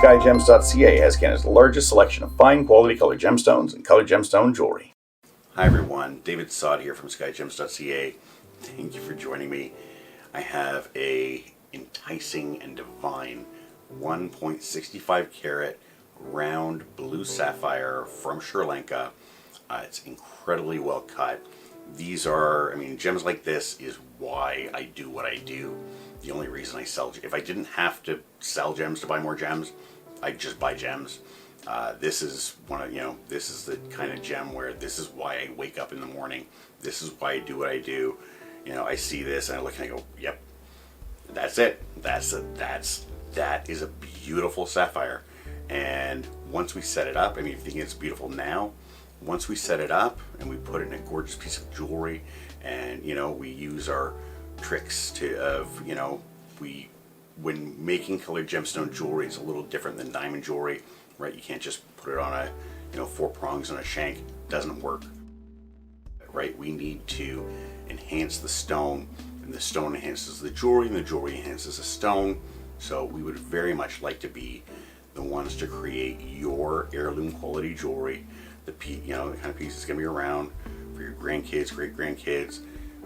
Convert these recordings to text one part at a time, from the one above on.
Skyjems.ca has Canada's largest selection of fine quality colored gemstones and colored gemstone jewelry. Hi everyone, David Sod here from Skyjems.ca. Thank you for joining me. I have a enticing and divine 1.65 carat round blue sapphire from Sri Lanka. It's incredibly well cut. These are, gems like this is why I do what I do. The only reason I sell, if I didn't have to sell gems to buy more gems, I'd just buy gems. This is this is the kind of gem where this is why I wake up in the morning. This is why I do what I do. I see this and I look and I go, yep, that's it. That is a beautiful sapphire. And once we set it up, if you think it's beautiful now, once we set it up and we put it in a gorgeous piece of jewelry, and we use our tricks when making colored gemstone jewelry, it's a little different than diamond jewelry, right? You can't just put it on a 4 prongs on a shank. It doesn't work, right? We need to enhance the stone, and the stone enhances the jewelry, and the jewelry enhances the stone. So we would very much like to be the ones to create your heirloom quality jewelry, the kind of piece that's going to be around for your grandkids, great grandkids.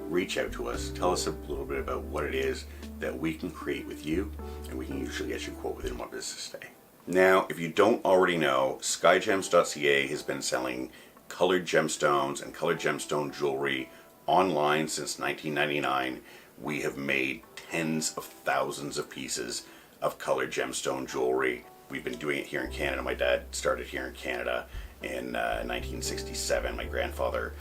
Reach out to us, tell us a little bit about what it is that we can create with you, and we can usually get you a quote within 1 business day. Now, if you don't already know, Skyjems.ca has been selling colored gemstones and colored gemstone jewelry online since 1999. We have made tens of thousands of pieces of colored gemstone jewelry. We've been doing it here in Canada. My dad started here in Canada in 1967. My grandfather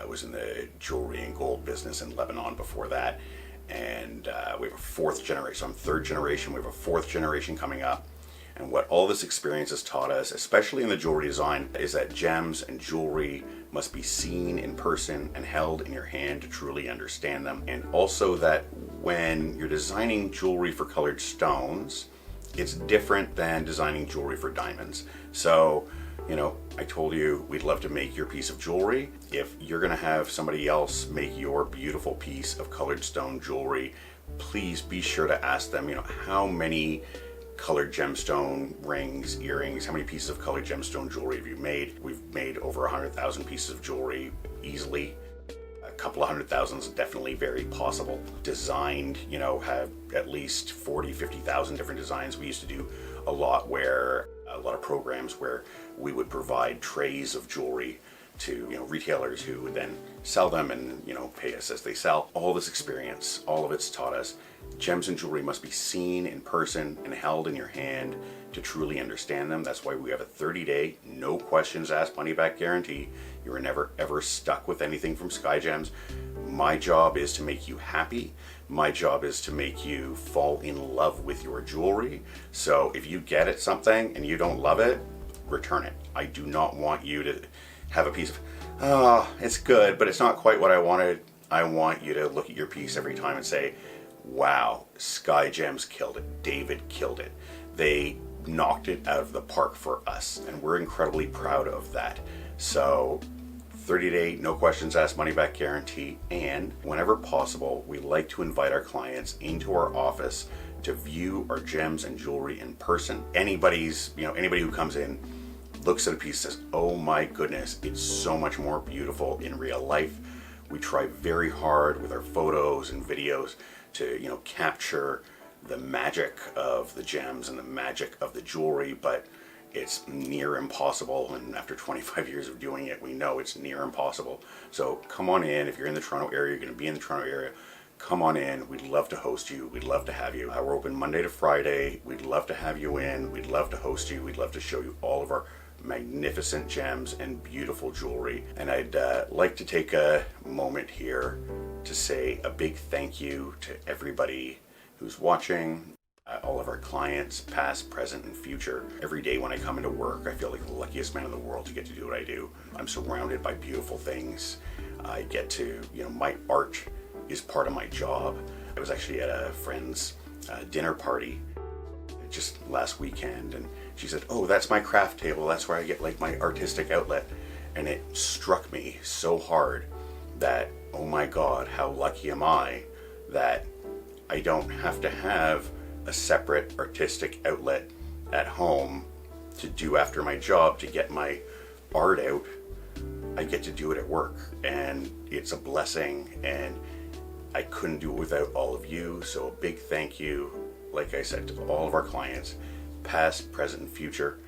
was in the jewelry and gold business in Lebanon before that. And we have a 4th generation. So I'm 3rd generation. We have a 4th generation coming up. And what all this experience has taught us, especially in the jewelry design, is that gems and jewelry must be seen in person and held in your hand to truly understand them. And also that when you're designing jewelry for colored stones, it's different than designing jewelry for diamonds. So, I told you we'd love to make your piece of jewelry. If you're gonna have somebody else make your beautiful piece of colored stone jewelry, please be sure to ask them, how many colored gemstone rings, earrings, how many pieces of colored gemstone jewelry have you made? We've made over 100,000 pieces of jewelry easily. A couple of 100,000 is definitely very possible. Designed, have at least 40, 50,000 different designs. We used to do a lot of programs where we would provide trays of jewelry to retailers who would then sell them and pay us as they sell. All this experience, all of it's taught us gems and jewelry must be seen in person and held in your hand to truly understand them. That's why we have a 30-day, no questions asked, money back guarantee. You are never ever stuck with anything from Skyjems. My job is to make you happy. My job is to make you fall in love with your jewelry. So if you get it something and you don't love it, return it. I do not want you to have a piece of, oh, it's good, but it's not quite what I wanted. I want you to look at your piece every time and say, wow, Skyjems killed it. David killed it. They knocked it out of the park for us, and we're incredibly proud of that. So 30-day, no questions asked, money back guarantee, and whenever possible, we like to invite our clients into our office to view our gems and jewelry in person. Anybody who comes in, looks at a piece, says, oh my goodness, it's so much more beautiful in real life. We try very hard with our photos and videos to capture the magic of the gems and the magic of the jewelry, but it's near impossible. And after 25 years of doing it, we know it's near impossible. So come on in. If you're in the Toronto area, you're going to be in the Toronto area, come on in. We'd love to host you. We'd love to have you. We're open Monday to Friday. We'd love to have you in. We'd love to host you. We'd love to show you all of our magnificent gems and beautiful jewelry. And I'd like to take a moment here to say a big thank you to everybody who's watching, all of our clients, past, present, and future. Every day when I come into work, I feel like the luckiest man in the world to get to do what I do. I'm surrounded by beautiful things. I get to, my art is part of my job. I was actually at a friend's dinner party just last weekend, and she said, oh, that's my craft table. That's where I get like my artistic outlet. And it struck me so hard that, oh my God, how lucky am I that I don't have to have a separate artistic outlet at home to do after my job to get my art out, I get to do it at work, and it's a blessing, and I couldn't do it without all of you. So a big thank you, like I said, to all of our clients, past, present, and future.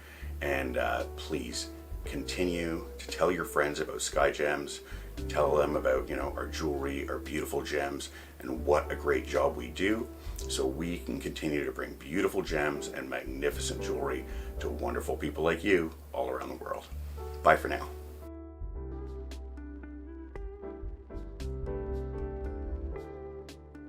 And please continue to tell your friends about Skyjems, tell them about, our jewelry, our beautiful gems, and what a great job we do, so we can continue to bring beautiful gems and magnificent jewelry to wonderful people like you all around the world. Bye for now.